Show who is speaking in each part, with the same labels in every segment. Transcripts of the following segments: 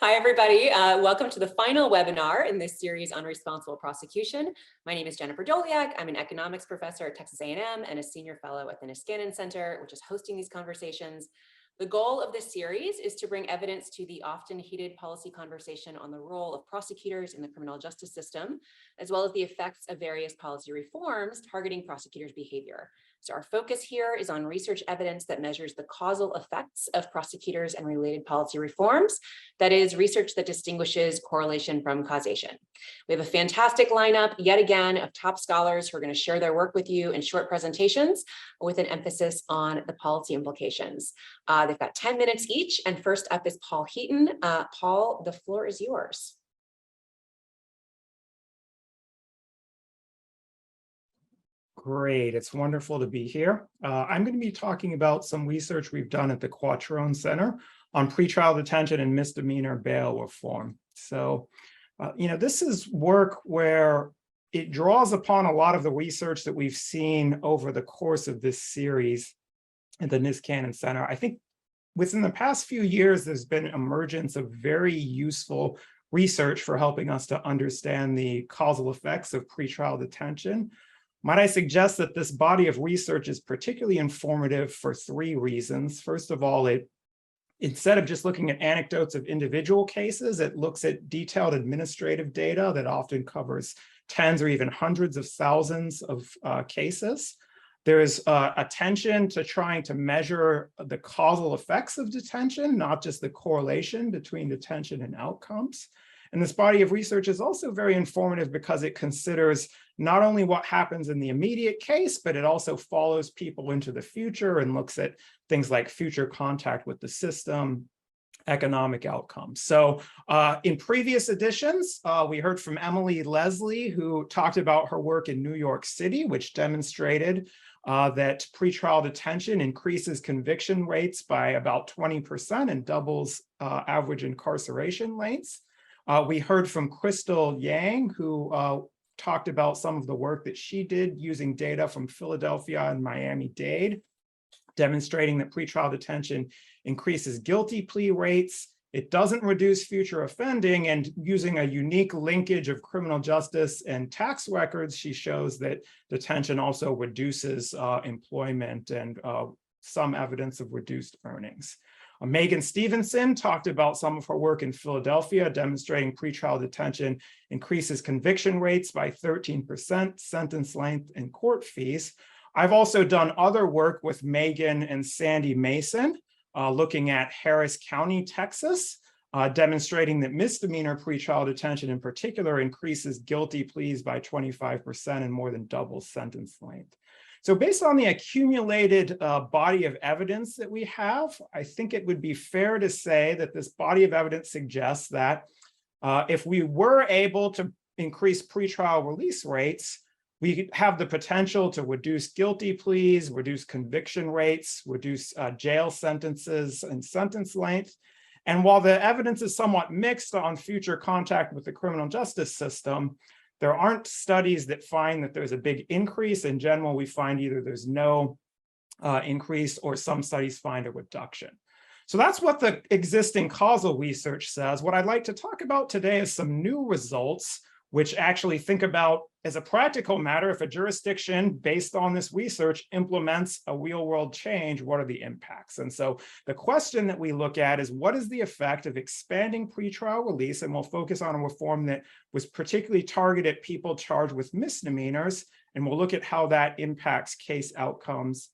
Speaker 1: Hi, everybody. Welcome to the final webinar in this series on responsible prosecution. My name is Jennifer Doliak. I'm an economics professor at Texas A&M and a senior fellow at the Niskanen Center, which is hosting these conversations. The goal of this series is to bring evidence to the often heated policy conversation on the role of prosecutors in the criminal justice system, as well as the effects of various policy reforms targeting prosecutors' behavior. So our focus here is on research evidence that measures the causal effects of prosecutors and related policy reforms. That is, research that distinguishes correlation from causation. We have a fantastic lineup, yet again, of top scholars who are going to share their work with you in short presentations with an emphasis on the policy implications. They've got 10 minutes each, and first up is Paul Heaton. Paul, the floor is yours.
Speaker 2: Great, it's wonderful to be here. I'm going to be talking about some research we've done at the Quattrone Center on pretrial detention and misdemeanor bail reform. So, this is work where it draws upon a lot of the research that we've seen over the course of this series at the Niskanen Center. I think within the past few years, there's been emergence of very useful research for helping us to understand the causal effects of pretrial detention. Might I suggest that this body of research is particularly informative for three reasons. First of all, instead of just looking at anecdotes of individual cases, it looks at detailed administrative data that often covers tens or even hundreds of thousands of cases. There's attention to trying to measure the causal effects of detention, not just the correlation between detention and outcomes. And this body of research is also very informative because it considers not only what happens in the immediate case, but it also follows people into the future and looks at things like future contact with the system, economic outcomes. So in previous editions, we heard from Emily Leslie, who talked about her work in New York City, which demonstrated that pretrial detention increases conviction rates by about 20% and doubles average incarceration lengths. We heard from Crystal Yang, who talked about some of the work that she did using data from Philadelphia and Miami-Dade, demonstrating that pretrial detention increases guilty plea rates. It doesn't reduce future offending, and using a unique linkage of criminal justice and tax records, she shows that detention also reduces employment and some evidence of reduced earnings. Megan Stevenson talked about some of her work in Philadelphia, demonstrating pretrial detention increases conviction rates by 13%, sentence length, and court fees. I've also done other work with Megan and Sandy Mason, looking at Harris County, Texas, demonstrating that misdemeanor pretrial detention in particular increases guilty pleas by 25% and more than doubles sentence length. So based on the accumulated body of evidence that we have, I think it would be fair to say that this body of evidence suggests that if we were able to increase pretrial release rates, we have the potential to reduce guilty pleas, reduce conviction rates, reduce jail sentences and sentence length. And while the evidence is somewhat mixed on future contact with the criminal justice system, there aren't studies that find that there's a big increase. In general, we find either there's no increase or some studies find a reduction. So that's what the existing causal research says. What I'd like to talk about today is some new results, which actually think about, as a practical matter, if a jurisdiction based on this research implements a real-world change, what are the impacts? And so the question that we look at is, what is the effect of expanding pretrial release? And we'll focus on a reform that was particularly targeted at people charged with misdemeanors, and we'll look at how that impacts case outcomes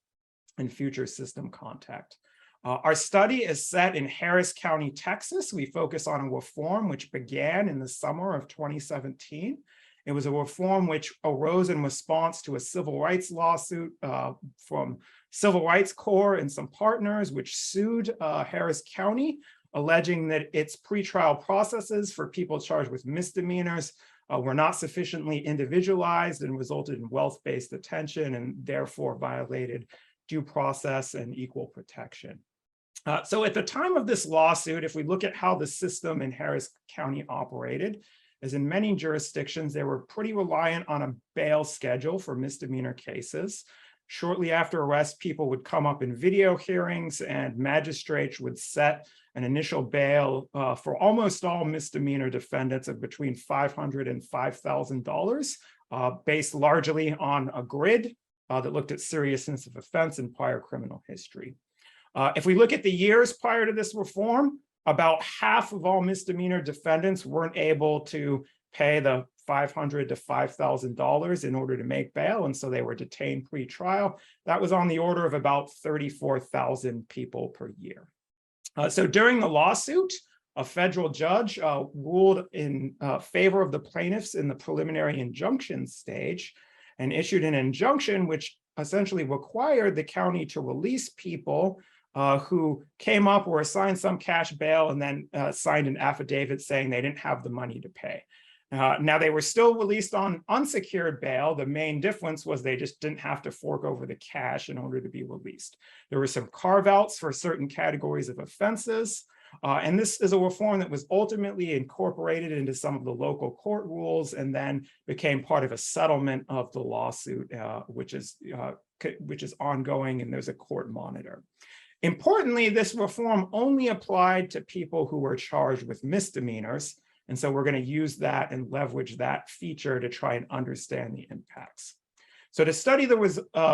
Speaker 2: and future system contact. Our study is set in Harris County, Texas. We focus on a reform which began in the summer of 2017. It was a reform which arose in response to a civil rights lawsuit from Civil Rights Corps and some partners, which sued Harris County, alleging that its pretrial processes for people charged with misdemeanors were not sufficiently individualized and resulted in wealth-based detention and therefore violated due process and equal protection. So at the time of this lawsuit, if we look at how the system in Harris County operated, as in many jurisdictions, they were pretty reliant on a bail schedule for misdemeanor cases. Shortly after arrest, people would come up in video hearings and magistrates would set an initial bail for almost all misdemeanor defendants of between $500 and $5,000, based largely on a grid that looked at seriousness of offense and prior criminal history. If we look at the years prior to this reform, about half of all misdemeanor defendants weren't able to pay the $500 to $5,000 in order to make bail, and so they were detained pre-trial. That was on the order of about 34,000 people per year. So during the lawsuit, a federal judge ruled in favor of the plaintiffs in the preliminary injunction stage and issued an injunction which essentially required the county to release people who came up or assigned some cash bail and then signed an affidavit saying they didn't have the money to pay. Now, they were still released on unsecured bail. The main difference was they just didn't have to fork over the cash in order to be released. There were some carve-outs for certain categories of offenses. And this is a reform that was ultimately incorporated into some of the local court rules and then became part of a settlement of the lawsuit, which is ongoing, and there's a court monitor. Importantly, this reform only applied to people who were charged with misdemeanors. And so we're going to use that and leverage that feature to try and understand the impacts. So to study the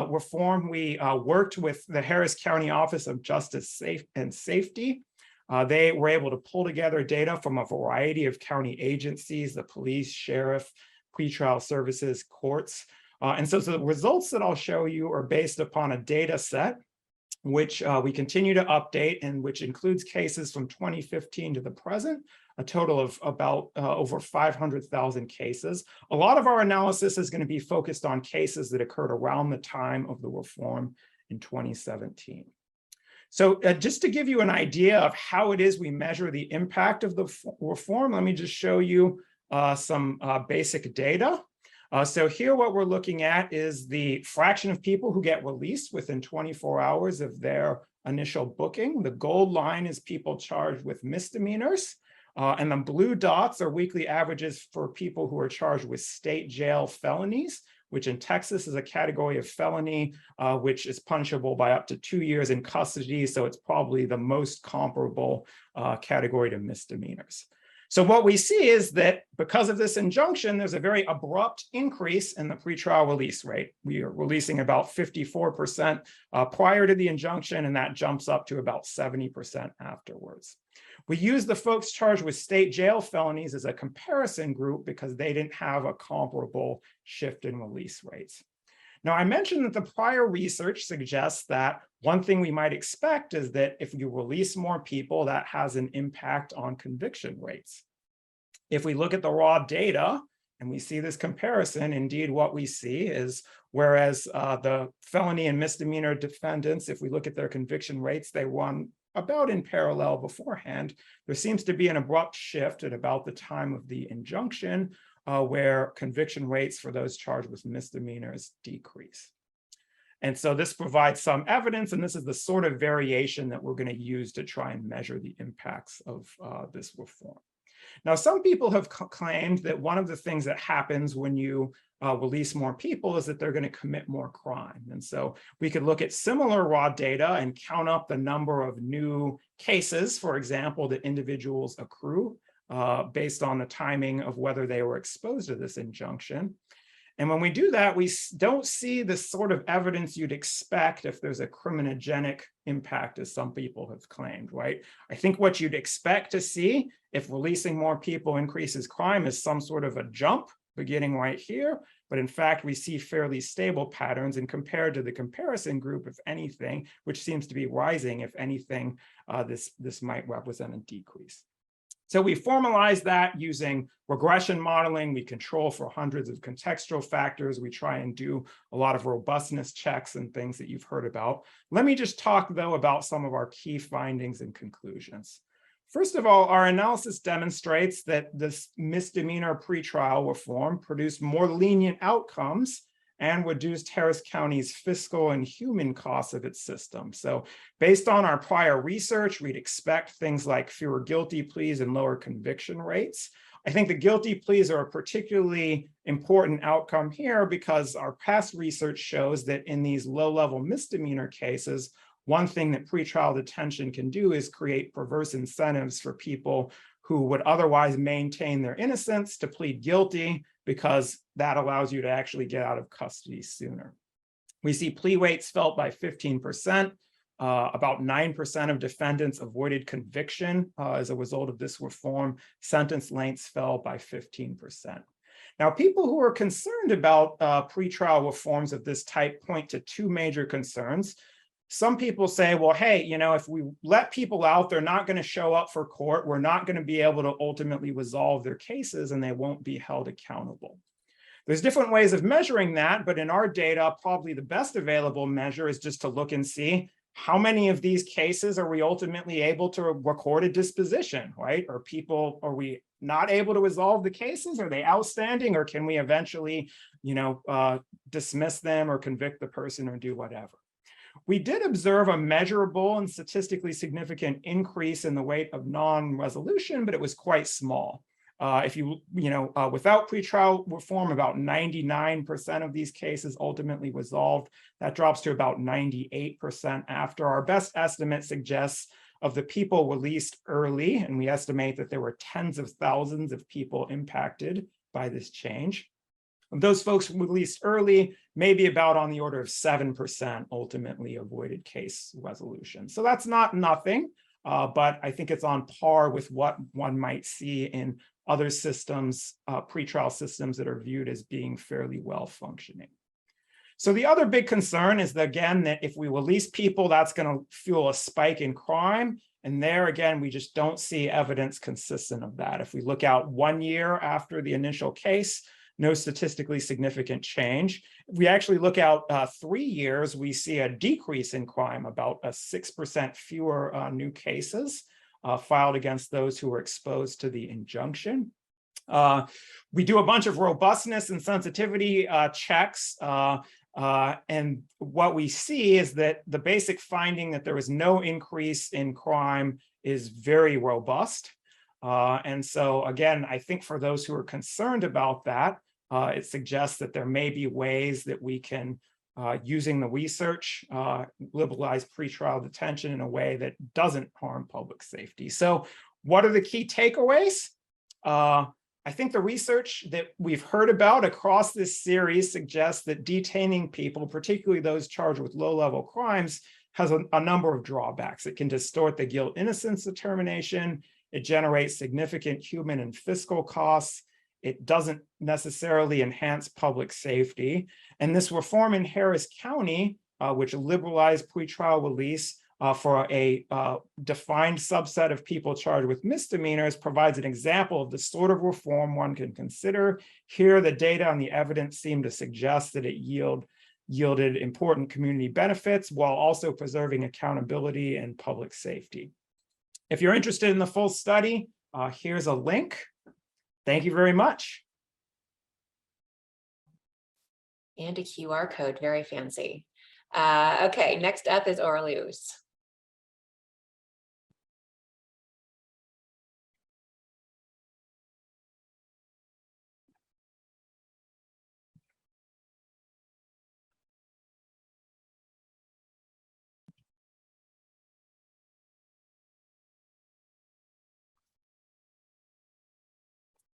Speaker 2: reform, we worked with the Harris County Office of Justice and Safety. They were able to pull together data from a variety of county agencies, the police, sheriff, pretrial services, courts. And so the results that I'll show you are based upon a data set which we continue to update and which includes cases from 2015 to the present, a total of about over 500,000 cases. A lot of our analysis is going to be focused on cases that occurred around the time of the reform in 2017. So just to give you an idea of how it is we measure the impact of the reform, let me just show you some basic data. So here what we're looking at is the fraction of people who get released within 24 hours of their initial booking. The gold line is people charged with misdemeanors. And the blue dots are weekly averages for people who are charged with state jail felonies, which in Texas is a category of felony, which is punishable by up to 2 years in custody. So it's probably the most comparable category to misdemeanors. So what we see is that because of this injunction, there's a very abrupt increase in the pretrial release rate. We are releasing about 54% prior to the injunction, and that jumps up to about 70% afterwards. We use the folks charged with state jail felonies as a comparison group because they didn't have a comparable shift in release rates. Now, I mentioned that the prior research suggests that one thing we might expect is that if you release more people, that has an impact on conviction rates. If we look at the raw data and we see this comparison, indeed what we see is whereas the felony and misdemeanor defendants, if we look at their conviction rates, they run about in parallel beforehand. There seems to be an abrupt shift at about the time of the injunction where conviction rates for those charged with misdemeanors decrease. And so this provides some evidence, and this is the sort of variation that we're going to use to try and measure the impacts of this reform. Now, some people have claimed that one of the things that happens when you release more people is that they're going to commit more crime. And so we could look at similar raw data and count up the number of new cases, for example, that individuals accrue based on the timing of whether they were exposed to this injunction. And when we do that, we don't see the sort of evidence you'd expect if there's a criminogenic impact, as some people have claimed, right? I think what you'd expect to see if releasing more people increases crime is some sort of a jump beginning right here. But in fact, we see fairly stable patterns, and compared to the comparison group, if anything, which seems to be rising, if anything, this might represent a decrease. So we formalize that using regression modeling. We control for hundreds of contextual factors. We try and do a lot of robustness checks and things that you've heard about. Let me just talk, though, about some of our key findings and conclusions. First of all, our analysis demonstrates that this misdemeanor pretrial reform produced more lenient outcomes and reduced Harris County's fiscal and human costs of its system. So based on our prior research, we'd expect things like fewer guilty pleas and lower conviction rates. I think the guilty pleas are a particularly important outcome here because our past research shows that in these low-level misdemeanor cases, one thing that pretrial detention can do is create perverse incentives for people who would otherwise maintain their innocence to plead guilty, because that allows you to actually get out of custody sooner. We see plea weights fell by 15%. About 9% of defendants avoided conviction as a result of this reform. Sentence lengths fell by 15%. Now, people who are concerned about pretrial reforms of this type point to two major concerns. Some people say, well, hey, if we let people out, they're not going to show up for court. We're not going to be able to ultimately resolve their cases, and they won't be held accountable. There's different ways of measuring that, but in our data, probably the best available measure is just to look and see how many of these cases are we ultimately able to record a disposition, right? Are we not able to resolve the cases? Are they outstanding, or can we eventually, dismiss them or convict the person or do whatever? We did observe a measurable and statistically significant increase in the rate of non-resolution, but it was quite small. Without pretrial reform, about 99% of these cases ultimately resolved. That drops to about 98% after. Our best estimate suggests of the people released early, and we estimate that there were tens of thousands of people impacted by this change. Of those folks released early, maybe about on the order of 7% ultimately avoided case resolution. So that's not nothing, but I think it's on par with what one might see in other systems, pretrial systems that are viewed as being fairly well functioning. So the other big concern is that, again, that if we release people, that's going to fuel a spike in crime. And there, again, we just don't see evidence consistent of that. If we look out 1 year after the initial case, no statistically significant change. If we actually look out 3 years, we see a decrease in crime, about 6% fewer new cases filed against those who were exposed to the injunction. We do a bunch of robustness and sensitivity checks. And what we see is that the basic finding that there was no increase in crime is very robust. And so, again, I think for those who are concerned about that, it suggests that there may be ways that we can, using the research, liberalize pretrial detention in a way that doesn't harm public safety. So what are the key takeaways? I think the research that we've heard about across this series suggests that detaining people, particularly those charged with low-level crimes, has a number of drawbacks. It can distort the guilt-innocence determination. It generates significant human and fiscal costs. It doesn't necessarily enhance public safety. And this reform in Harris County, which liberalized pretrial release for a defined subset of people charged with misdemeanors, provides an example of the sort of reform one can consider. Here, the data and the evidence seem to suggest that it yielded important community benefits while also preserving accountability and public safety. If you're interested in the full study, here's a link. Thank you very much.
Speaker 1: And a QR code, very fancy. Okay, next up is Orluz.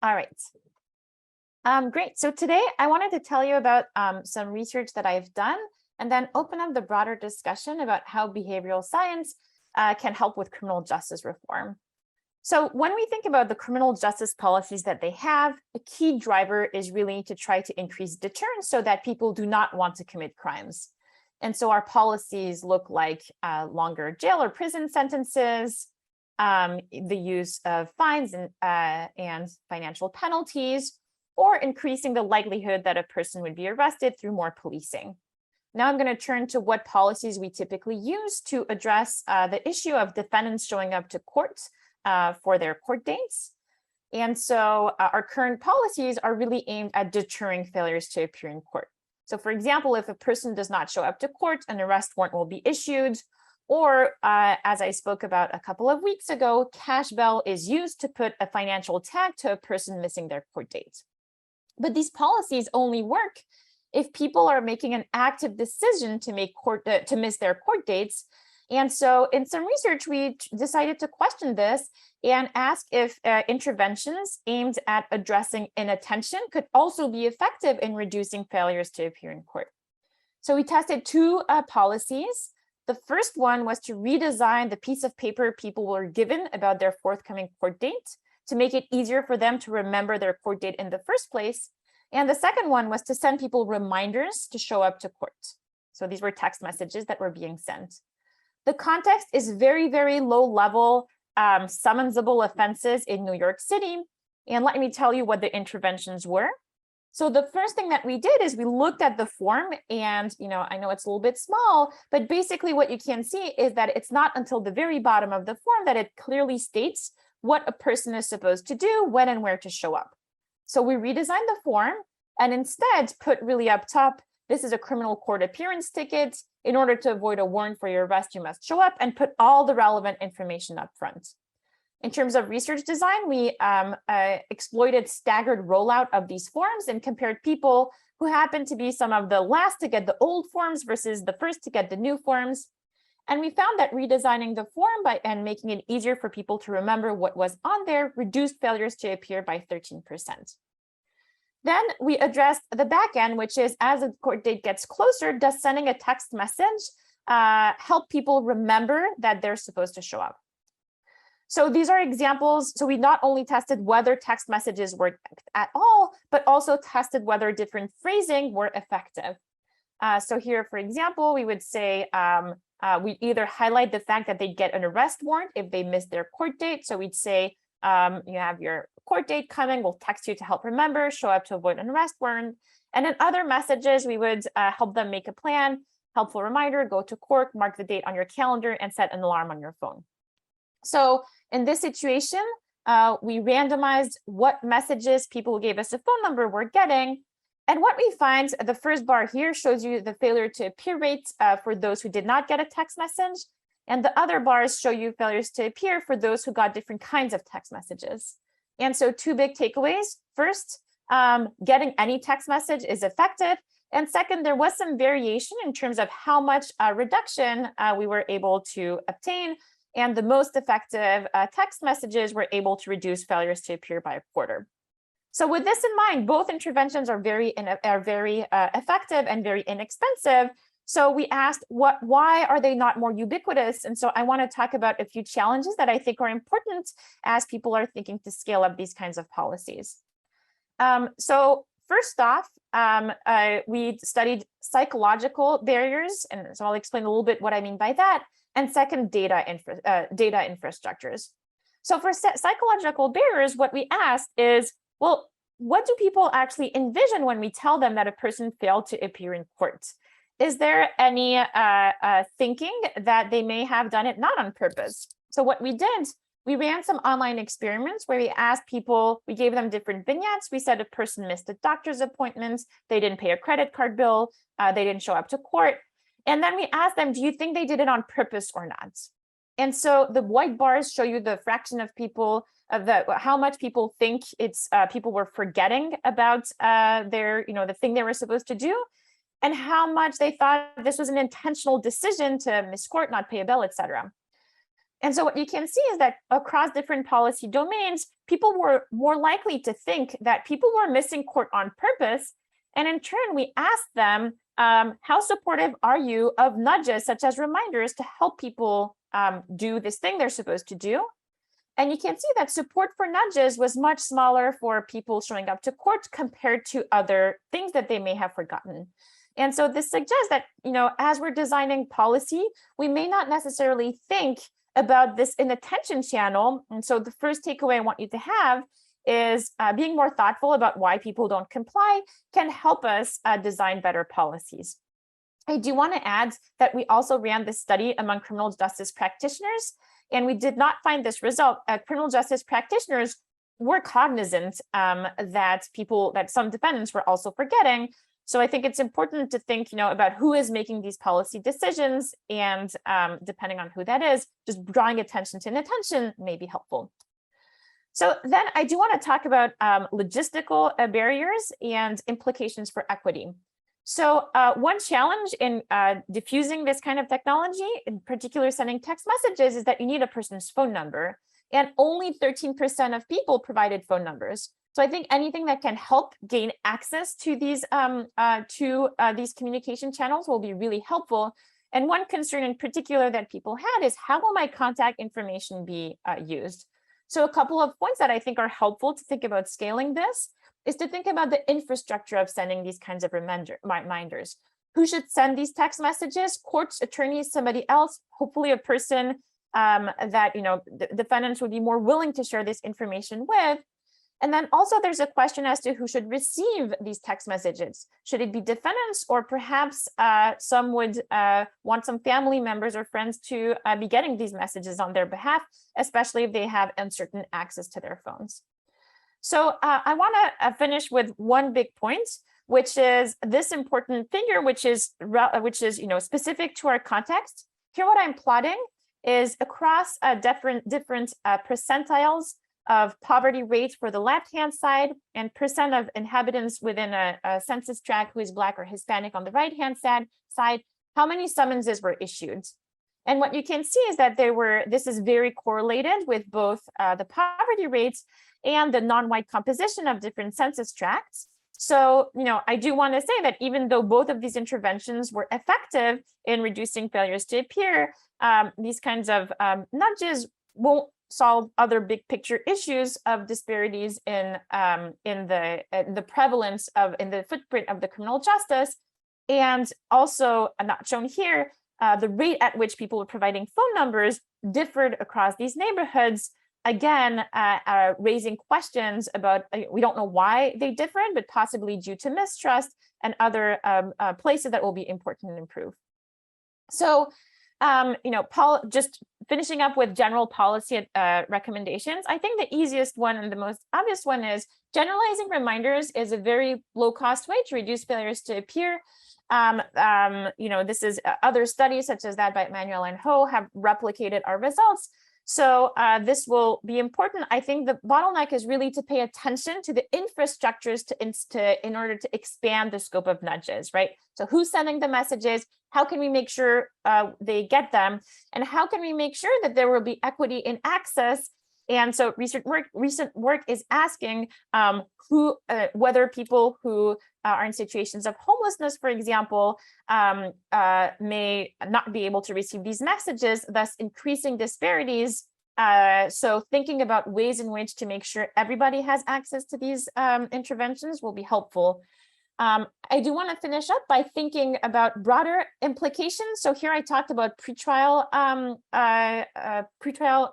Speaker 3: All right. Great. So today I wanted to tell you about some research that I've done and then open up the broader discussion about how behavioral science can help with criminal justice reform. So when we think about the criminal justice policies that they have, a key driver is really to try to increase deterrence so that people do not want to commit crimes. And so our policies look like longer jail or prison sentences, the use of fines and financial penalties, or increasing the likelihood that a person would be arrested through more policing. Now I'm going to turn to what policies we typically use to address the issue of defendants showing up to court for their court dates. And so our current policies are really aimed at deterring failures to appear in court. So for example, if a person does not show up to court, an arrest warrant will be issued, Or as I spoke about a couple of weeks ago, cash bail is used to put a financial tag to a person missing their court date. But these policies only work if people are making an active decision to miss their court dates. And so in some research, we decided to question this and ask if interventions aimed at addressing inattention could also be effective in reducing failures to appear in court. So we tested two policies. The first one was to redesign the piece of paper people were given about their forthcoming court date to make it easier for them to remember their court date in the first place. And the second one was to send people reminders to show up to court. So these were text messages that were being sent. The context is very, very low level summonsable offenses in New York City. And let me tell you what the interventions were. So the first thing that we did is we looked at the form, and I know it's a little bit small, but basically what you can see is that it's not until the very bottom of the form that it clearly states what a person is supposed to do, when and where to show up. So we redesigned the form and instead put really up top, this is a criminal court appearance ticket. In order to avoid a warrant for your arrest, you must show up, and put all the relevant information up front. In terms of research design, we exploited staggered rollout of these forms and compared people who happened to be some of the last to get the old forms versus the first to get the new forms. And we found that redesigning the form and making it easier for people to remember what was on there reduced failures to appear by 13%. Then we addressed the back end, which is as a court date gets closer, does sending a text message help people remember that they're supposed to show up? So these are examples. So we not only tested whether text messages worked at all, but also tested whether different phrasing were effective. So here, for example, we would say we either highlight the fact that they get an arrest warrant if they miss their court date. So we'd say, you have your court date coming, we'll text you to help remember, show up to avoid an arrest warrant. And in other messages, we would help them make a plan, helpful reminder, go to court, mark the date on your calendar, and set an alarm on your phone. So in this situation, we randomized what messages people who gave us a phone number were getting. And what we find, the first bar here shows you the failure to appear rates for those who did not get a text message. And the other bars show you failures to appear for those who got different kinds of text messages. And so two big takeaways. First, getting any text message is effective. And second, there was some variation in terms of how much reduction we were able to obtain. And the most effective text messages were able to reduce failures to appear by a quarter. So with this in mind, both interventions are very effective and very inexpensive. So we asked, why are they not more ubiquitous? And so I want to talk about a few challenges that I think are important as people are thinking to scale up these kinds of policies. So first off, we studied psychological barriers, and so I'll explain a little bit what I mean by that. And second, data infrastructures. So for psychological barriers, what we asked is, well, what do people actually envision when we tell them that a person failed to appear in court? Is there any thinking that they may have done it not on purpose? So what we did, we ran some online experiments where we asked people, we gave them different vignettes. We said a person missed a doctor's appointment, they didn't pay a credit card bill, they didn't show up to court. And then we asked them, do you think they did it on purpose or not? And so the white bars show you the fraction of people, how much people think it's people were forgetting about the thing they were supposed to do, and how much they thought this was an intentional decision to miss court, not pay a bill, etc. And so what you can see is that across different policy domains, people were more likely to think that people were missing court on purpose. And in turn, we asked them, how supportive are you of nudges such as reminders to help people do this thing they're supposed to do? And you can see that support for nudges was much smaller for people showing up to court compared to other things that they may have forgotten. And so this suggests that, as we're designing policy, we may not necessarily think about this inattention channel. And so the first takeaway I want you to have is being more thoughtful about why people don't comply can help us design better policies. I do want to add that we also ran this study among criminal justice practitioners, and we did not find this result. Criminal justice practitioners were cognizant that some defendants were also forgetting. So I think it's important to think, about who is making these policy decisions, and depending on who that is, just drawing attention to inattention may be helpful. So then I do want to talk about logistical barriers and implications for equity. So one challenge in diffusing this kind of technology, in particular sending text messages, is that you need a person's phone number, and only 13% of people provided phone numbers. So I think anything that can help gain access to these communication channels will be really helpful. And one concern in particular that people had is, how will my contact information be used? So a couple of points that I think are helpful to think about scaling this is to think about the infrastructure of sending these kinds of reminders. Who should send these text messages? Courts, attorneys, somebody else, hopefully a person that the defendants would be more willing to share this information with. And then also there's a question as to who should receive these text messages. Should it be defendants, or perhaps some would want some family members or friends to be getting these messages on their behalf, especially if they have uncertain access to their phones. So I want to finish with one big point, which is this important figure, which is specific to our context. Here, what I'm plotting is across different percentiles of poverty rates for the left-hand side, and percent of inhabitants within a census tract who is Black or Hispanic on the right-hand side, how many summonses were issued. And what you can see is that this is very correlated with both the poverty rates and the non-white composition of different census tracts. So, I do want to say that even though both of these interventions were effective in reducing failures to appear, these kinds of nudges won't solve other big picture issues of disparities in the prevalence in the footprint of the criminal justice. And also, not shown here, the rate at which people were providing phone numbers differed across these neighborhoods. Again, raising questions about, we don't know why they differed, but possibly due to mistrust and other places that will be important to improve. So, just finishing up with general policy recommendations, I think the easiest one and the most obvious one is generalizing reminders is a very low-cost way to reduce failures to appear. This is other studies such as that by Manuel and Ho have replicated our results. So this will be important. I think the bottleneck is really to pay attention to the infrastructures in order to expand the scope of nudges, right? So who's sending the messages? How can we make sure they get them? And how can we make sure that there will be equity in access? And so recent work is asking whether people who are in situations of homelessness, for example, may not be able to receive these messages, thus increasing disparities. So thinking about ways in which to make sure everybody has access to these interventions will be helpful. I do want to finish up by thinking about broader implications. So here I talked about pretrial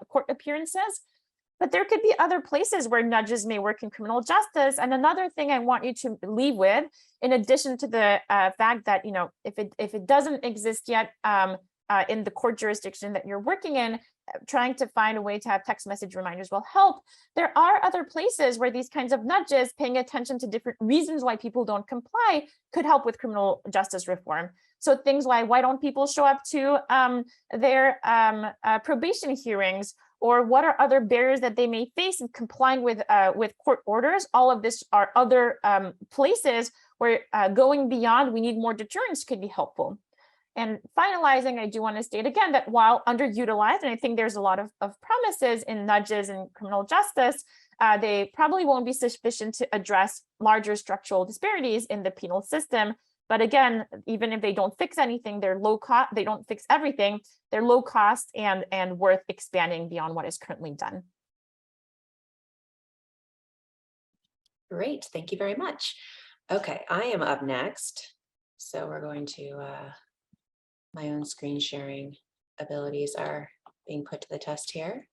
Speaker 3: court appearances. But there could be other places where nudges may work in criminal justice. And another thing I want you to leave with, in addition to the fact that, if it doesn't exist yet in the court jurisdiction that you're working in, trying to find a way to have text message reminders will help. There are other places where these kinds of nudges, paying attention to different reasons why people don't comply, could help with criminal justice reform. So things like, why don't people show up to their probation hearings? Or what are other barriers that they may face in complying with court orders? All of this are other places where going beyond, we need more deterrence, could be helpful. And finalizing, I do want to state again that while underutilized, and I think there's a lot of promises in nudges in criminal justice, they probably won't be sufficient to address larger structural disparities in the penal system. But again, even if they don't fix anything, they're low cost, they don't fix everything, they're low cost and worth expanding beyond what is currently done.
Speaker 1: Great, thank you very much. Okay, I am up next. So we're going to, my own screen sharing abilities are being put to the test here.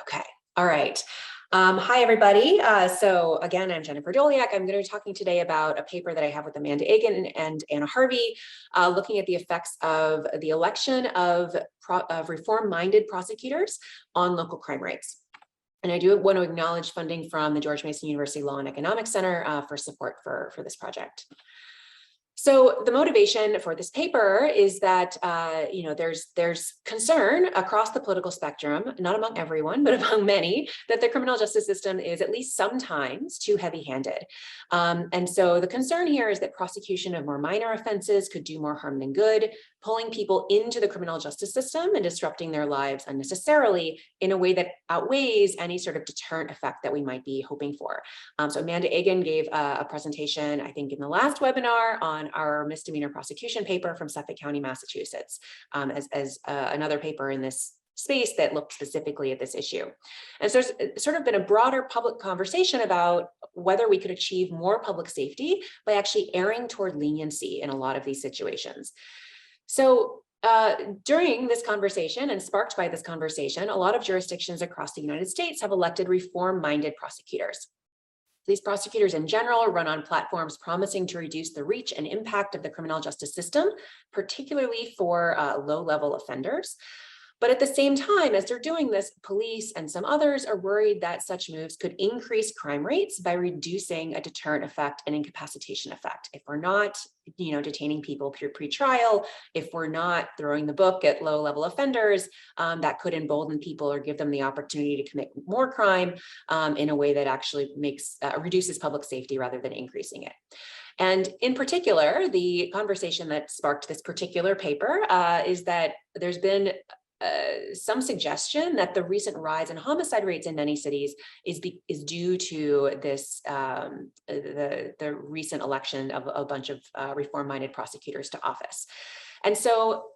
Speaker 1: Okay, all right. Hi, everybody. So again, I'm Jennifer Doliak. I'm going to be talking today about a paper that I have with Amanda Egan and Anna Harvey, looking at the effects of the election of reform-minded prosecutors on local crime rates. And I do want to acknowledge funding from the George Mason University Law and Economics Center for support for this project. So the motivation for this paper is that there's concern across the political spectrum, not among everyone, but among many, that the criminal justice system is at least sometimes too heavy-handed. And so the concern here is that prosecution of more minor offenses could do more harm than good, pulling people into the criminal justice system and disrupting their lives unnecessarily in a way that outweighs any sort of deterrent effect that we might be hoping for. So Amanda Egan gave a presentation, I think in the last webinar, on our misdemeanor prosecution paper from Suffolk County, Massachusetts, as another paper in this space that looked specifically at this issue. And so there's sort of been a broader public conversation about whether we could achieve more public safety by actually erring toward leniency in a lot of these situations. So during this conversation and sparked by this conversation, a lot of jurisdictions across the United States have elected reform-minded prosecutors. These prosecutors in general run on platforms promising to reduce the reach and impact of the criminal justice system, particularly for low-level offenders. But at the same time, as they're doing this, police and some others are worried that such moves could increase crime rates by reducing a deterrent effect and incapacitation effect. If we're not, detaining people pre-trial, if we're not throwing the book at low-level offenders, that could embolden people or give them the opportunity to commit more crime in a way that actually reduces public safety rather than increasing it. And in particular, the conversation that sparked this particular paper is that there's been some suggestion that the recent rise in homicide rates in many cities is due to this the recent election of a bunch of reform-minded prosecutors to office. And so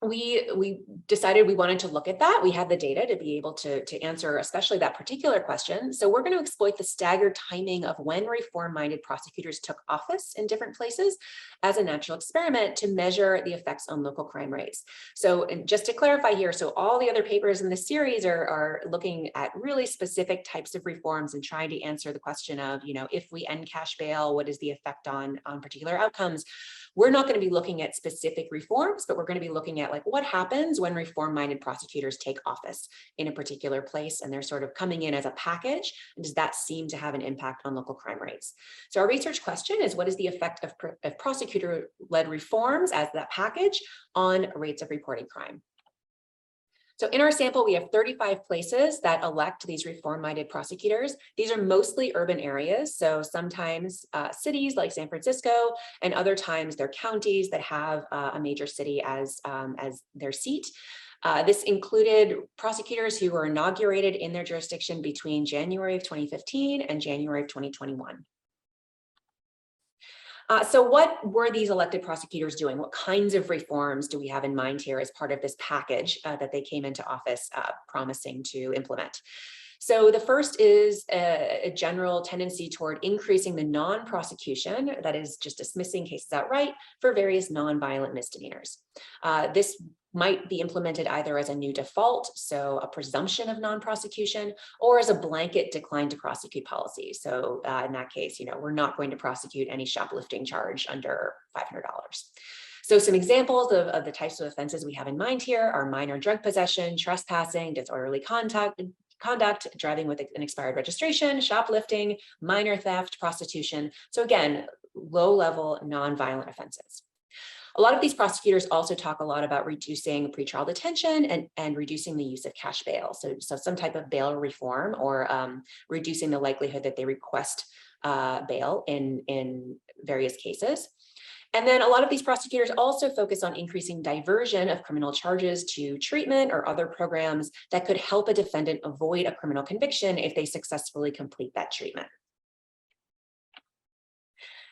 Speaker 1: we decided we wanted to look at that. We had the data to be able to answer especially that particular question. So we're going to exploit the staggered timing of when reform-minded prosecutors took office in different places as a natural experiment to measure the effects on local crime rates. So just to clarify here, so all the other papers in this series are looking at really specific types of reforms and trying to answer the question of, if we end cash bail, what is the effect on particular outcomes? We're not going to be looking at specific reforms, but we're going to be looking at what happens when reform-minded prosecutors take office in a particular place and they're sort of coming in as a package. And does that seem to have an impact on local crime rates? So our research question is, what is the effect of prosecutor-led reforms as that package on rates of reported crime? So in our sample, we have 35 places that elect these reform-minded prosecutors. These are mostly urban areas. So sometimes cities like San Francisco, and other times they're counties that have a major city as their seat. This included prosecutors who were inaugurated in their jurisdiction between January of 2015 and January of 2021. So what were these elected prosecutors doing? What kinds of reforms do we have in mind here as part of this package that they came into office promising to implement? So the first is a general tendency toward increasing the non-prosecution, that is just dismissing cases outright, for various non-violent misdemeanors. This might be implemented either as a new default, so a presumption of non-prosecution, or as a blanket decline to prosecute policy. So in that case, we're not going to prosecute any shoplifting charge under $500. So some examples of the types of offenses we have in mind here are minor drug possession, trespassing, disorderly conduct, driving with an expired registration, shoplifting, minor theft, prostitution. So again, low-level non-violent offenses. A lot of these prosecutors also talk a lot about reducing pretrial detention and reducing the use of cash bail. So some type of bail reform or reducing the likelihood that they request bail in various cases. And then a lot of these prosecutors also focus on increasing diversion of criminal charges to treatment or other programs that could help a defendant avoid a criminal conviction if they successfully complete that treatment.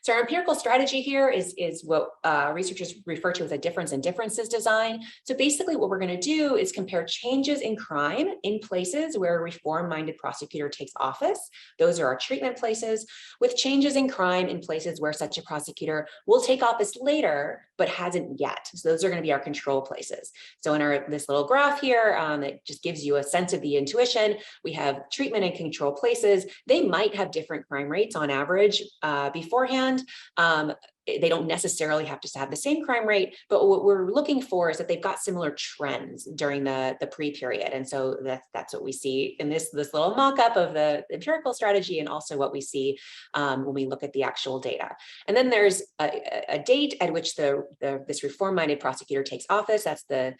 Speaker 1: So our empirical strategy here is what researchers refer to as a difference in differences design. So basically what we're going to do is compare changes in crime in places where a reform-minded prosecutor takes office. Those are our treatment places, with changes in crime in places where such a prosecutor will take office later, but hasn't yet. So those are going to be our control places. So in this little graph here, it just gives you a sense of the intuition. We have treatment and control places. They might have different crime rates on average beforehand. they don't necessarily have to have the same crime rate, but what we're looking for is that they've got similar trends during the pre-period. And so that's what we see in this little mock-up of the empirical strategy, and also what we see when we look at the actual data. And then there's a date at which this reform-minded prosecutor takes office. That's the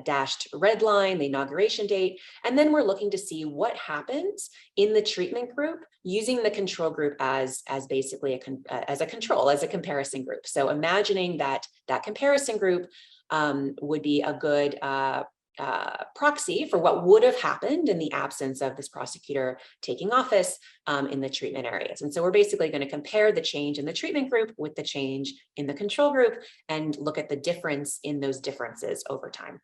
Speaker 1: dashed red line, the inauguration date. And then we're looking to see what happens in the treatment group using the control group as basically as a control, as a comparison group. So imagining that comparison group would be a good proxy for what would have happened in the absence of this prosecutor taking office in the treatment areas. And so we're basically going to compare the change in the treatment group with the change in the control group and look at the difference in those differences over time.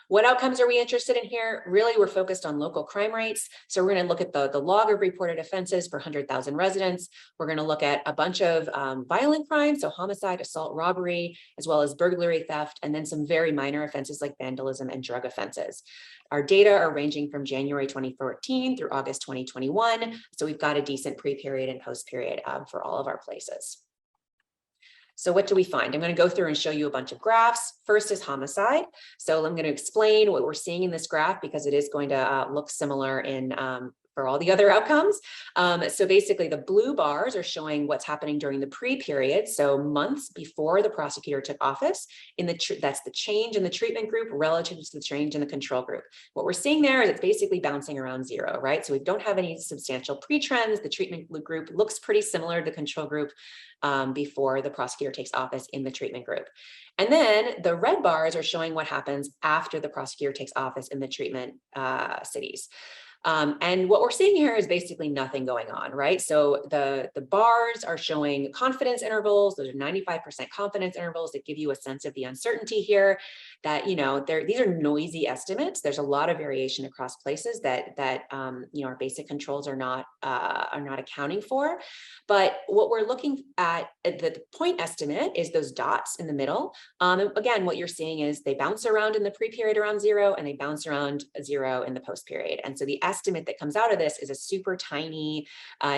Speaker 1: What outcomes are we interested in here? Really, we're focused on local crime rates. So we're going to look at the log of reported offenses per 100,000 residents. We're going to look at a bunch of violent crimes, so homicide, assault, robbery, as well as burglary, theft, and then some very minor offenses like vandalism and drug offenses. Our data are ranging from January 2014 through August 2021. So we've got a decent pre-period and post-period for all of our places. So what do we find? I'm going to go through and show you a bunch of graphs. First is homicide. So I'm going to explain what we're seeing in this graph because it is going to look similar in for all the other outcomes. So basically the blue bars are showing what's happening during the pre-period, so months before the prosecutor took office. That's the change in the treatment group relative to the change in the control group. What we're seeing there is it's basically bouncing around zero, right? So we don't have any substantial pre-trends. The treatment group looks pretty similar to the control group before the prosecutor takes office in the treatment group. And then the red bars are showing what happens after the prosecutor takes office in the treatment cities. And what we're seeing here is basically nothing going on, right? So the bars are showing confidence intervals. Those are 95% confidence intervals that give you a sense of the uncertainty here, that, you know, these are noisy estimates. There's a lot of variation across places that you know, our basic controls are not accounting for. But what we're looking at the point estimate is those dots in the middle. And again, what you're seeing is they bounce around in the pre-period around zero, and they bounce around zero in the post-period. And so the estimate that comes out of this is a super tiny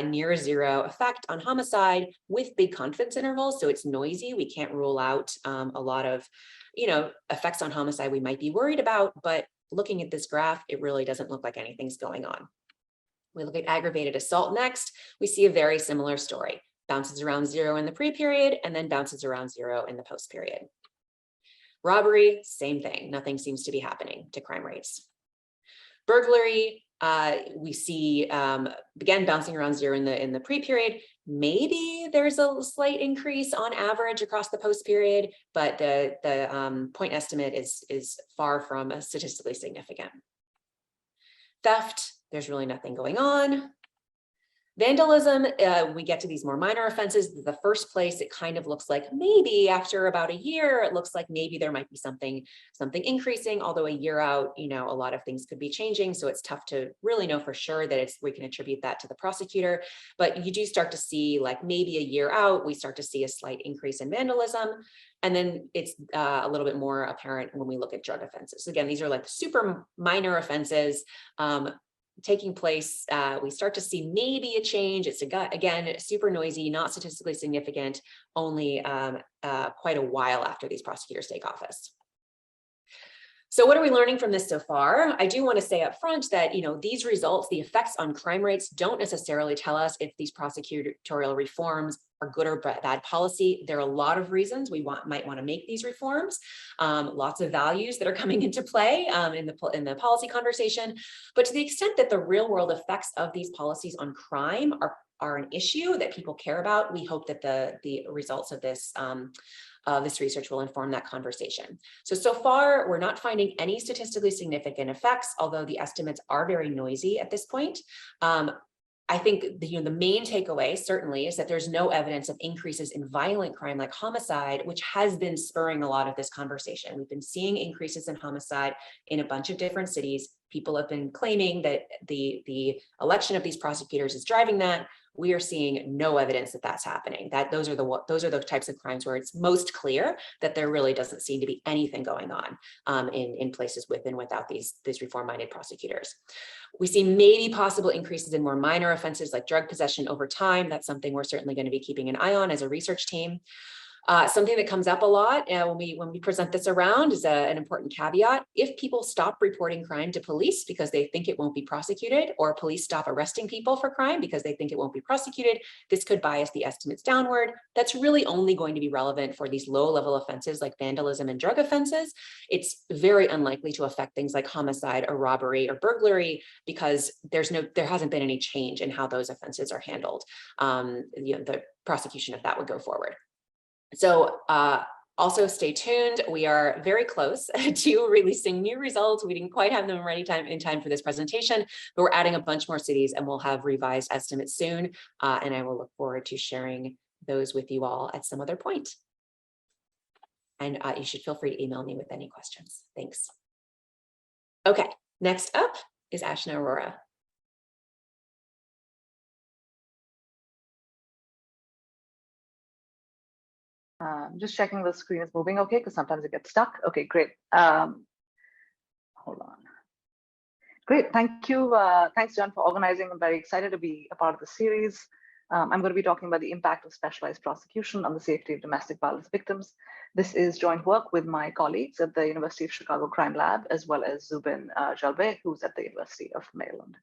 Speaker 1: near zero effect on homicide with big confidence intervals. So it's noisy. We can't rule out a lot of, you know, effects on homicide we might be worried about, but looking at this graph, it really doesn't look like anything's going on. We look at aggravated assault next. We see a very similar story. Bounces around zero in the pre-period and then bounces around zero in the post-period. Robbery, same thing. Nothing seems to be happening to crime rates. Burglary, we see again bouncing around zero in the pre-period. Maybe there's a slight increase on average across the post-period, but the point estimate is far from statistically significant. Theft, there's really nothing going on. Vandalism, we get to these more minor offenses. The first place it kind of looks like maybe after about a year, it looks like maybe there might be something increasing, although a year out, you know, a lot of things could be changing. So it's tough to really know for sure that we can attribute that to the prosecutor. But you do start to see, like, maybe a year out, we start to see a slight increase in vandalism. And then it's a little bit more apparent when we look at drug offenses. Again, these are like super minor offenses taking place. We start to see maybe a change. It's again super noisy, not statistically significant, only quite a while after these prosecutors take office. So what are we learning from this so far? I do want to say up front that, you know, these results, the effects on crime rates, don't necessarily tell us if these prosecutorial reforms are good or bad policy. There are a lot of reasons we might want to make these reforms. Lots of values that are coming into play in the policy conversation. But to the extent that the real world effects of these policies on crime are an issue that people care about, we hope that the results of this research will inform that conversation. So far, we're not finding any statistically significant effects, although the estimates are very noisy at this point. I think the main takeaway certainly is that there's no evidence of increases in violent crime like homicide, which has been spurring a lot of this conversation. We've been seeing increases in homicide in a bunch of different cities. People have been claiming that the election of these prosecutors is driving that. we are seeing no evidence that that's happening. That those are the types of crimes where it's most clear that there really doesn't seem to be anything going on in places with and without these reform-minded prosecutors. We see maybe possible increases in more minor offenses like drug possession over time. That's something we're certainly going to be keeping an eye on as a research team. Something that comes up a lot when we present this around is an important caveat. If people stop reporting crime to police because they think it won't be prosecuted, or police stop arresting people for crime because they think it won't be prosecuted, this could bias the estimates downward. That's really only going to be relevant for these low-level offenses like vandalism and drug offenses. It's very unlikely to affect things like homicide or robbery or burglary because there hasn't been any change in how those offenses are handled. The prosecution of that would go forward. So also stay tuned. We are very close to releasing new results. We didn't quite have them ready in time for this presentation, but we're adding a bunch more cities and we'll have revised estimates soon. And I will look forward to sharing those with you all at some other point. And you should feel free to email me with any questions. Thanks. Okay, next up is Ashna Arora.
Speaker 4: Just checking the screen is moving okay, because sometimes it gets stuck. Okay, great. Hold on. Great, thank you. Thanks, John, for organizing. I'm very excited to be a part of the series. I'm going to be talking about the impact of specialized prosecution on the safety of domestic violence victims. This is joint work with my colleagues at the University of Chicago Crime Lab, as well as Zubin Jalbeh, who's at the University of Maryland.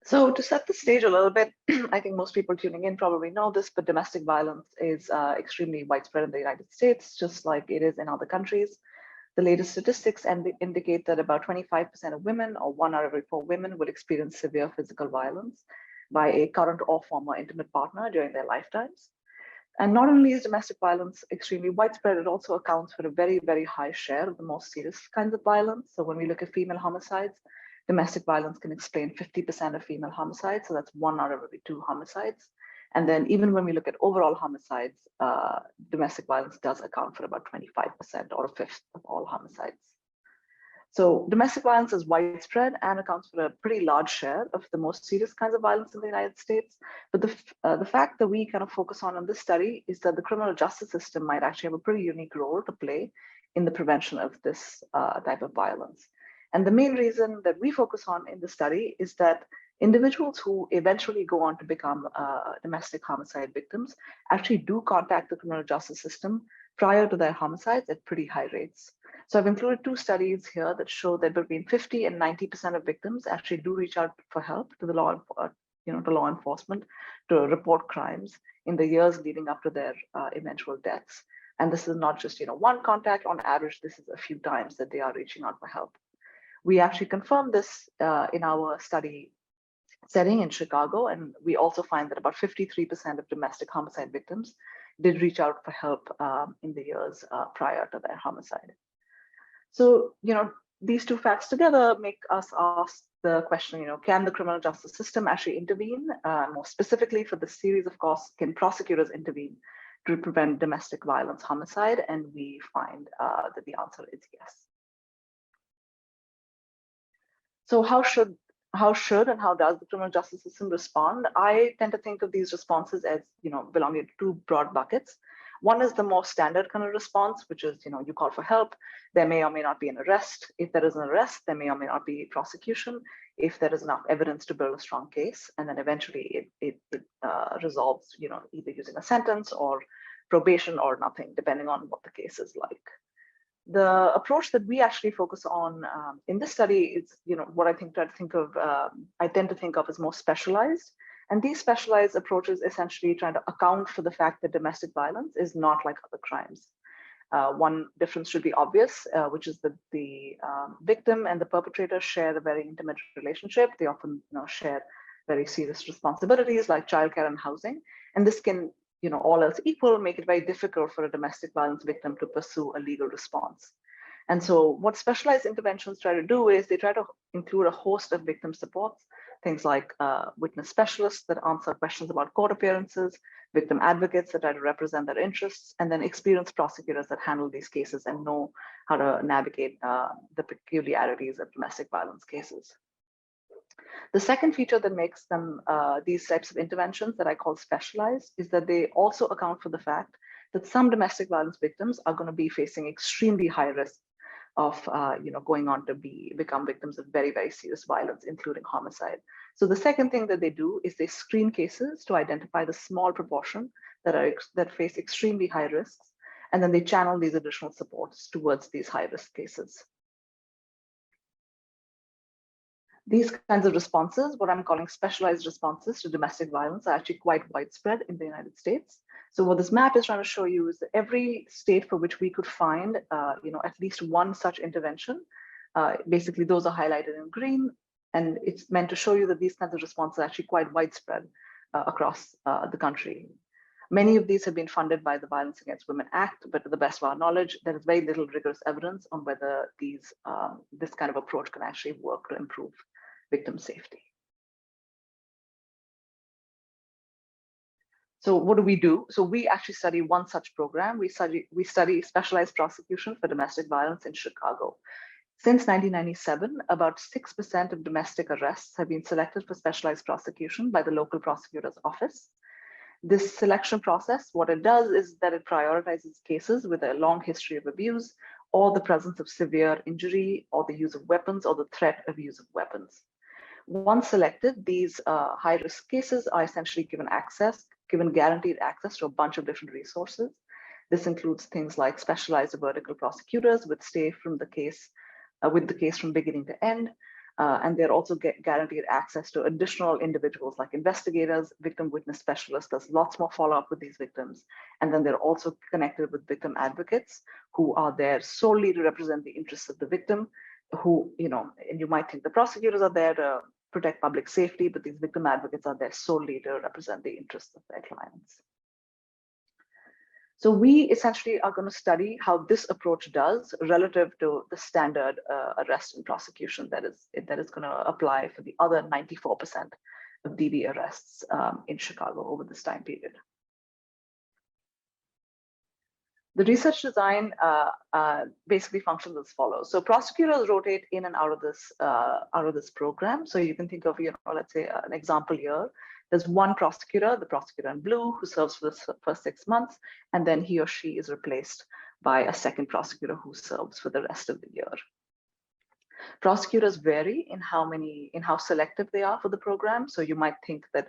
Speaker 4: So to set the stage a little bit, I think most people tuning in probably know this, but domestic violence is extremely widespread in the United States, just like it is in other countries. The latest statistics indicate that about 25% of women, or 1 out of every 4 women, will experience severe physical violence by a current or former intimate partner during their lifetimes. And not only is domestic violence extremely widespread, it also accounts for a very, very high share of the most serious kinds of violence. So when we look at female homicides, domestic violence can explain 50% of female homicides, so that's 1 out of every 2 homicides. And then even when we look at overall homicides, domestic violence does account for about 25% or a fifth of all homicides. So domestic violence is widespread and accounts for a pretty large share of the most serious kinds of violence in the United States. But the fact that we kind of focus on this study is that the criminal justice system might actually have a pretty unique role to play in the prevention of this type of violence. And the main reason that we focus on in the study is that individuals who eventually go on to become domestic homicide victims actually do contact the criminal justice system prior to their homicides at pretty high rates. So I've included 2 studies here that show that between 50 and 90% of victims actually do reach out for help to the law enforcement to report crimes in the years leading up to their eventual deaths. And this is not just 1 contact. On average, this is a few times that they are reaching out for help. We actually confirmed this in our study setting in Chicago, and we also find that about 53% of domestic homicide victims did reach out for help in the years prior to their homicide. So, these 2 facts together make us ask the question, can the criminal justice system actually intervene? More specifically for this series, of course, can prosecutors intervene to prevent domestic violence homicide? And we find that the answer is yes. So how should and how does the criminal justice system respond? I tend to think of these responses as belonging to 2 broad buckets. One is the more standard kind of response, which is you call for help. There may or may not be an arrest. If there is an arrest, there may or may not be prosecution. If there is enough evidence to build a strong case, and then eventually it resolves, either using a sentence or probation or nothing, depending on what the case is like. The approach that we actually focus on in this study is, what I tend to think of as more specialized. And these specialized approaches essentially trying to account for the fact that domestic violence is not like other crimes. One difference should be obvious, which is that the victim and the perpetrator share a very intimate relationship. They often share very serious responsibilities like childcare and housing. And this can, all else equal, make it very difficult for a domestic violence victim to pursue a legal response. And so what specialized interventions try to do is they try to include a host of victim supports, things like witness specialists that answer questions about court appearances, victim advocates that try to represent their interests, and then experienced prosecutors that handle these cases and know how to navigate the peculiarities of domestic violence cases. The second feature that makes them these types of interventions that I call specialized is that they also account for the fact that some domestic violence victims are going to be facing extremely high risk of going on to become victims of very, very serious violence, including homicide. So the second thing that they do is they screen cases to identify the small proportion that face extremely high risks, and then they channel these additional supports towards these high risk cases. These kinds of responses, what I'm calling specialized responses to domestic violence, are actually quite widespread in the United States. So what this map is trying to show you is that every state for which we could find at least one such intervention, basically those are highlighted in green, and it's meant to show you that these kinds of responses are actually quite widespread across the country. Many of these have been funded by the Violence Against Women Act, but to the best of our knowledge, there is very little rigorous evidence on whether this kind of approach can actually work to improve victim safety. So what do we do? So we actually study one such program. We study specialized prosecution for domestic violence in Chicago. Since 1997, about 6% of domestic arrests have been selected for specialized prosecution by the local prosecutor's office. This selection process, what it does is that it prioritizes cases with a long history of abuse, or the presence of severe injury, or the use of weapons, or the threat of use of weapons. Once selected, these high-risk cases are essentially given guaranteed access to a bunch of different resources. This includes things like specialized vertical prosecutors with stay from the case, with the case from beginning to end. And they're also guaranteed access to additional individuals like investigators, victim witness specialists. There's lots more follow-up with these victims. And then they're also connected with victim advocates who are there solely to represent the interests of the victim, who, and you might think the prosecutors are there to protect public safety, but these victim advocates are there solely to represent the interests of their clients. So we essentially are going to study how this approach does relative to the standard arrest and prosecution that is going to apply for the other 94% of DV arrests in Chicago over this time period. The research design basically functions as follows. So prosecutors rotate in and out of this program. So you can think of, let's say an example here. There's one prosecutor, the prosecutor in blue, who serves for the first 6 months, and then he or she is replaced by a second prosecutor who serves for the rest of the year. Prosecutors vary in how selective they are for the program. So you might think that,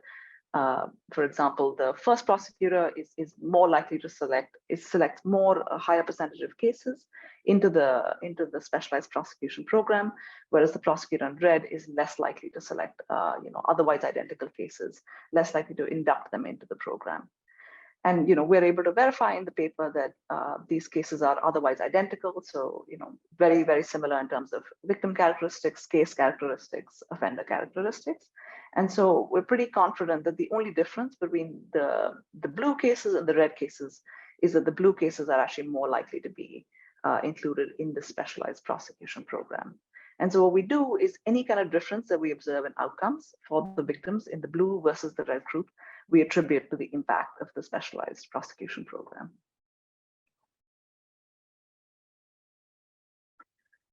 Speaker 4: for example, the first prosecutor is more likely to select a higher percentage of cases into the specialized prosecution program, whereas the prosecutor in red is less likely to select otherwise identical cases, less likely to induct them into the program. And we're able to verify in the paper that these cases are otherwise identical. So very, very similar in terms of victim characteristics, case characteristics, offender characteristics. And so we're pretty confident that the only difference between the blue cases and the red cases is that the blue cases are actually more likely to be included in the specialized prosecution program. And so what we do is any kind of difference that we observe in outcomes for the victims in the blue versus the red group, we attribute to the impact of the specialized prosecution program.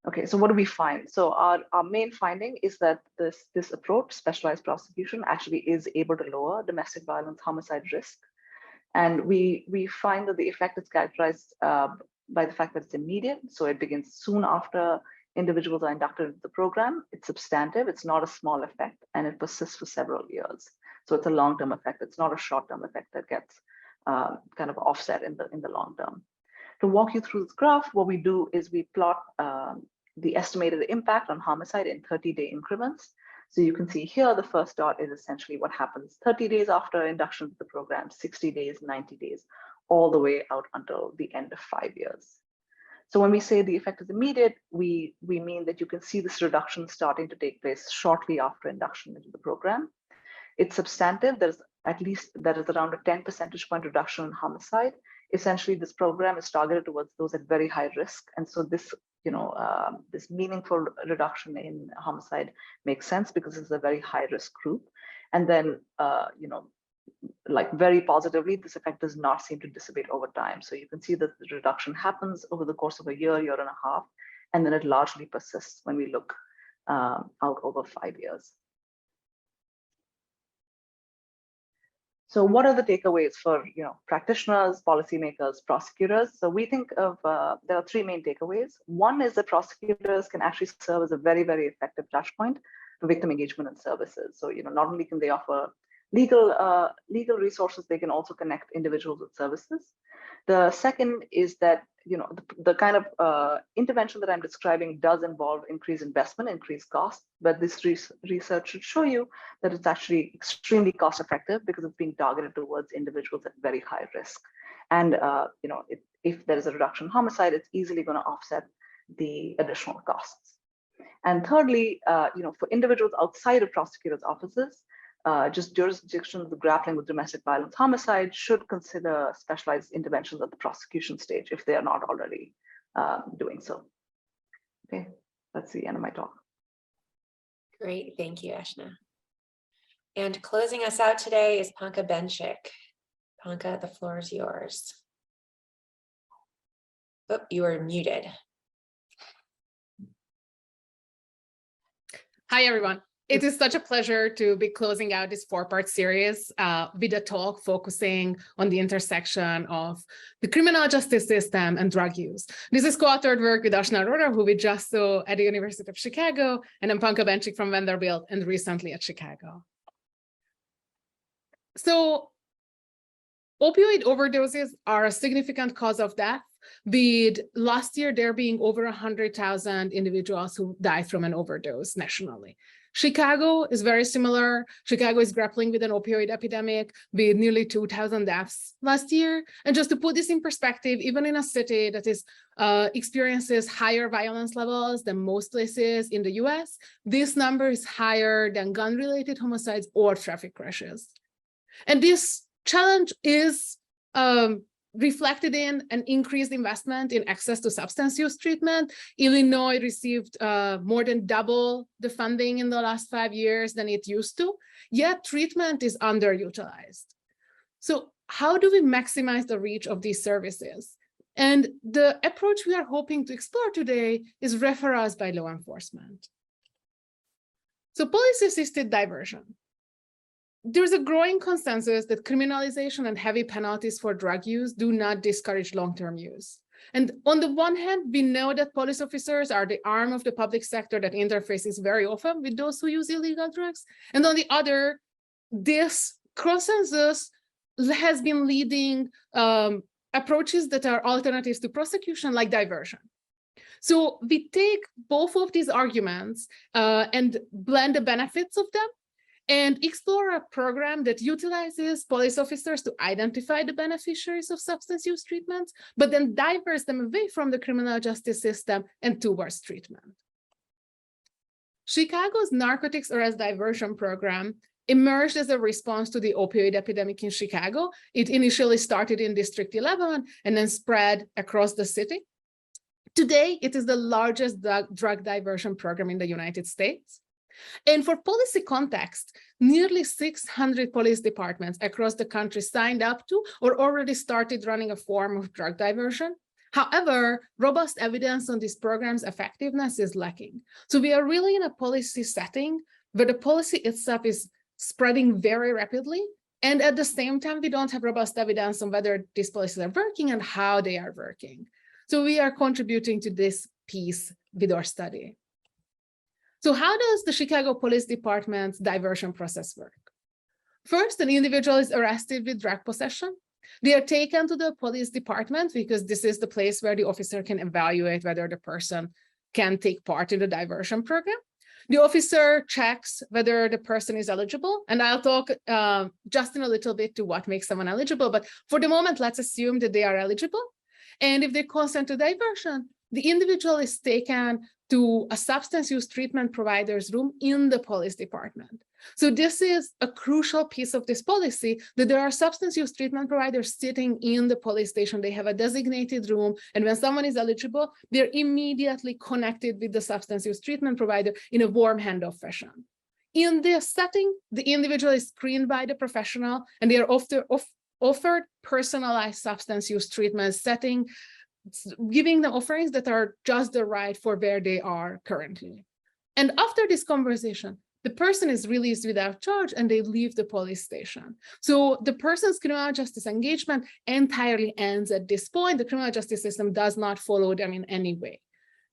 Speaker 4: Okay, so what do we find? So our main finding is that this approach, specialized prosecution, actually is able to lower domestic violence homicide risk. And we find that the effect is characterized by the fact that it's immediate. So it begins soon after individuals are inducted into the program. It's substantive, it's not a small effect, and it persists for several years. So it's a long-term effect. It's not a short-term effect that gets kind of offset in the long term. To walk you through this graph, what we do is we plot the estimated impact on homicide in 30-day increments. So you can see here, the first dot is essentially what happens 30 days after induction to the program, 60 days, 90 days, all the way out until the end of 5 years. So when we say the effect is immediate, we mean that you can see this reduction starting to take place shortly after induction into the program. It's substantive. There is around a 10 percentage point reduction in homicide. Essentially, this program is targeted towards those at very high risk. And so this, this meaningful reduction in homicide makes sense because it's a very high risk group. And then, like very positively, this effect does not seem to dissipate over time. So you can see that the reduction happens over the course of a year, year and a half, and then it largely persists when we look out over 5 years. So what are the takeaways for practitioners, policymakers, prosecutors? So we think of there are three main takeaways. One is that prosecutors can actually serve as a very, very effective touch point for victim engagement and services. So not only can they offer legal resources, they can also connect individuals with services. The second is that the kind of intervention that I'm describing does involve increased investment, increased cost, but this research should show you that it's actually extremely cost effective because it's being targeted towards individuals at very high risk. And if there is a reduction in homicide, it's easily going to offset the additional costs. And thirdly, for individuals outside of prosecutors' offices, just jurisdictions grappling with domestic violence homicide should consider specialized interventions at the prosecution stage if they are not already doing so. Okay, that's the end of my talk.
Speaker 1: Great, thank you, Ashna. And closing us out today is Panka Benchik. Panka, the floor is yours. Oh, you are muted.
Speaker 5: Hi, everyone. It is such a pleasure to be closing out this four-part series with a talk focusing on the intersection of the criminal justice system and drug use. This is co-authored work with Ashna Arora, who we just saw at the University of Chicago, and I'm Panka Benchik from Vanderbilt and recently at Chicago. So opioid overdoses are a significant cause of death, with last year there being over 100,000 individuals who died from an overdose nationally. Chicago is very similar. Chicago is grappling with an opioid epidemic with nearly 2,000 deaths last year. And just to put this in perspective, even in a city that is experiences higher violence levels than most places in the US, this number is higher than gun-related homicides or traffic crashes. And this challenge is reflected in an increased investment in access to substance use treatment. Illinois received more than double the funding in the last 5 years than it used to, yet treatment is underutilized. So how do we maximize the reach of these services? And the approach we are hoping to explore today is referrals by law enforcement. So policy-assisted diversion. There's a growing consensus that criminalization and heavy penalties for drug use do not discourage long-term use. And on the one hand, we know that police officers are the arm of the public sector that interfaces very often with those who use illegal drugs. And on the other, this consensus has been leading approaches that are alternatives to prosecution, like diversion. So we take both of these arguments and blend the benefits of them and explore a program that utilizes police officers to identify the beneficiaries of substance use treatments, but then diverts them away from the criminal justice system and towards treatment. Chicago's narcotics arrest diversion program emerged as a response to the opioid epidemic in Chicago. It initially started in District 11 and then spread across the city. Today, it is the largest drug diversion program in the United States. And for policy context, nearly 600 police departments across the country signed up to or already started running a form of drug diversion. However, robust evidence on this program's effectiveness is lacking. So we are really in a policy setting where the policy itself is spreading very rapidly. And at the same time, we don't have robust evidence on whether these policies are working and how they are working. So we are contributing to this piece with our study. So how does the Chicago Police Department's diversion process work? First, an individual is arrested with drug possession. They are taken to the police department because this is the place where the officer can evaluate whether the person can take part in the diversion program. The officer checks whether the person is eligible, and I'll talk just in a little bit to what makes someone eligible, but for the moment, let's assume that they are eligible. And if they consent to diversion, the individual is taken to a substance use treatment provider's room in the police department. So this is a crucial piece of this policy, that there are substance use treatment providers sitting in the police station. They have a designated room, and when someone is eligible, they're immediately connected with the substance use treatment provider in a warm handoff fashion. In this setting, the individual is screened by the professional, and they are offered personalized substance use treatment setting, giving them offerings that are just the right for where they are currently. And after this conversation, the person is released without charge and they leave the police station. So the person's criminal justice engagement entirely ends at this point. The criminal justice system does not follow them in any way.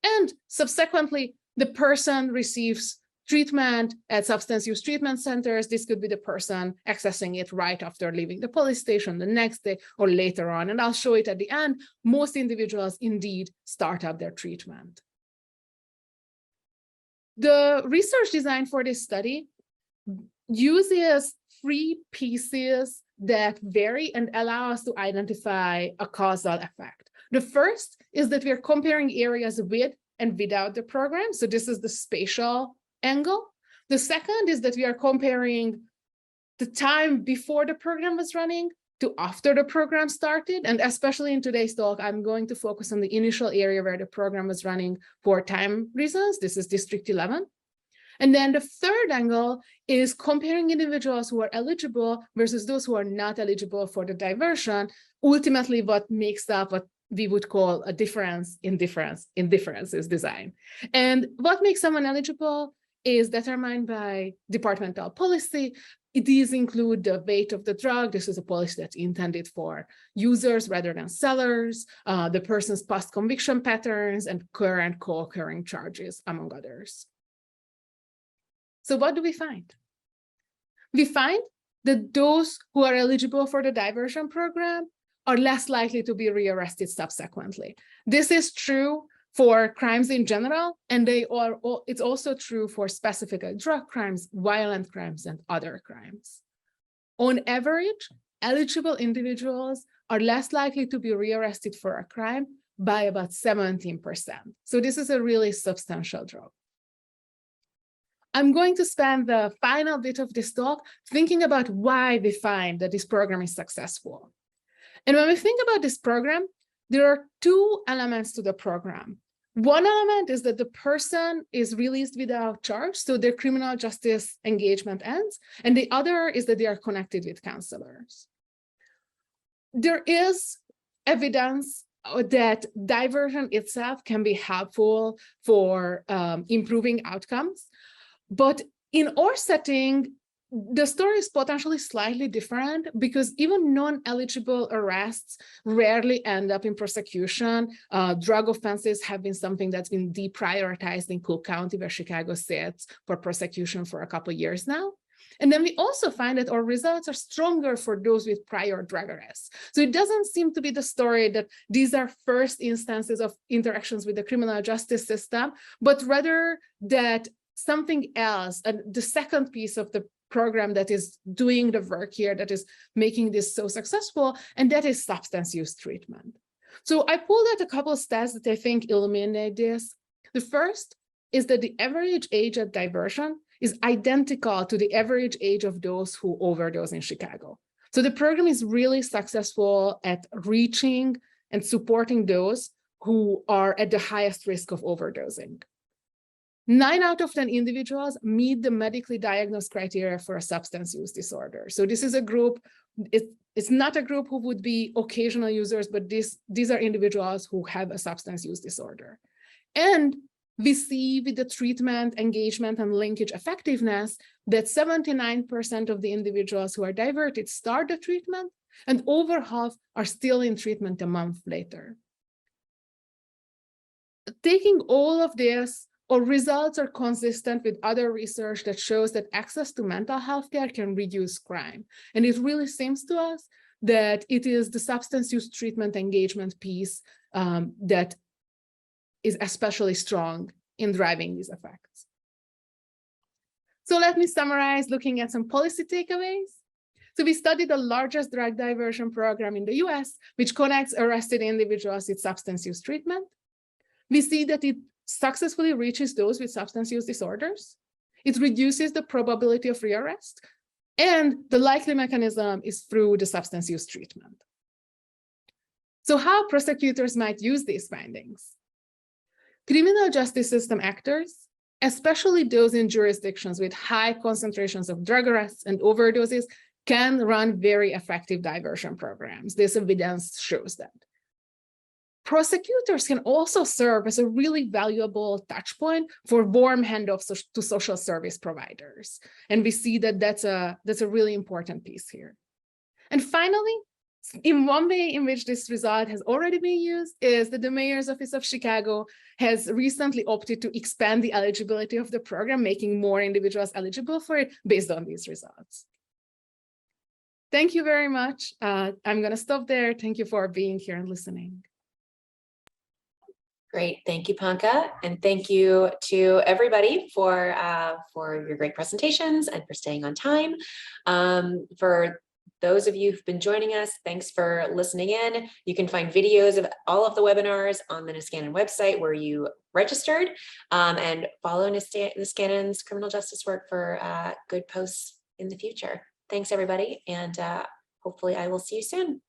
Speaker 5: And subsequently, the person receives treatment at substance use treatment centers. This could be the person accessing it right after leaving the police station the next day or later on. And I'll show it at the end. Most individuals indeed start up their treatment. The research design for this study uses 3 pieces that vary and allow us to identify a causal effect. The first is that we're comparing areas with and without the program. So this is the spatial angle. The second is that we are comparing the time before the program was running to after the program started. And especially in today's talk, I'm going to focus on the initial area where the program was running for time reasons. This is District 11. And then the third angle is comparing individuals who are eligible versus those who are not eligible for the diversion. Ultimately, what makes up what we would call a difference in differences design. And what makes someone eligible is determined by departmental policy. These include the weight of the drug. This is a policy that's intended for users rather than sellers, the person's past conviction patterns, and current co-occurring charges, among others. So what do we find? We find that those who are eligible for the diversion program are less likely to be rearrested subsequently. This is true for crimes in general, and it's also true for specific drug crimes, violent crimes, and other crimes. On average, eligible individuals are less likely to be rearrested for a crime by about 17%. So this is a really substantial drop. I'm going to spend the final bit of this talk thinking about why we find that this program is successful. And when we think about this program, there are 2 elements to the program. One element is that the person is released without charge, so their criminal justice engagement ends. And the other is that they are connected with counselors. There is evidence that diversion itself can be helpful for improving outcomes. But in our setting, the story is potentially slightly different because even non-eligible arrests rarely end up in prosecution. Drug offenses have been something that's been deprioritized in Cook County, where Chicago sits for prosecution for a couple of years now. And then we also find that our results are stronger for those with prior drug arrests. So it doesn't seem to be the story that these are first instances of interactions with the criminal justice system, but rather that something else, the second piece of the program that is doing the work here, that is making this so successful, and that is substance use treatment. So I pulled out a couple of stats that I think illuminate this. The first is that the average age at diversion is identical to the average age of those who overdose in Chicago. So the program is really successful at reaching and supporting those who are at the highest risk of overdosing. 9 out of 10 individuals meet the medically diagnosed criteria for a substance use disorder. So this is a group, it's not a group who would be occasional users, but these are individuals who have a substance use disorder. And we see with the treatment, engagement, and linkage effectiveness that 79% of the individuals who are diverted start the treatment, and over half are still in treatment a month later. Taking all of this, our results are consistent with other research that shows that access to mental health care can reduce crime. And it really seems to us that it is the substance use treatment engagement piece that is especially strong in driving these effects. So let me summarize looking at some policy takeaways. So we studied the largest drug diversion program in the US, which connects arrested individuals with substance use treatment. We see that it successfully reaches those with substance use disorders. It reduces the probability of rearrest, and the likely mechanism is through the substance use treatment. So how prosecutors might use these findings? Criminal justice system actors, especially those in jurisdictions with high concentrations of drug arrests and overdoses, can run very effective diversion programs. This evidence shows that. prosecutors can also serve as a really valuable touch point for warm handoffs to social service providers. And we see that that's a really important piece here. And finally, in one way in which this result has already been used is that the Mayor's Office of Chicago has recently opted to expand the eligibility of the program, making more individuals eligible for it based on these results. Thank you very much. I'm going to stop there. Thank you for being here and listening.
Speaker 1: Great, thank you, Panka, and thank you to everybody for your great presentations and for staying on time. For those of you who've been joining us, thanks for listening in. You can find videos of all of the webinars on the Niskanen website where you registered, and follow Niskanen's criminal justice work for good posts in the future. Thanks, everybody, and hopefully I will see you soon.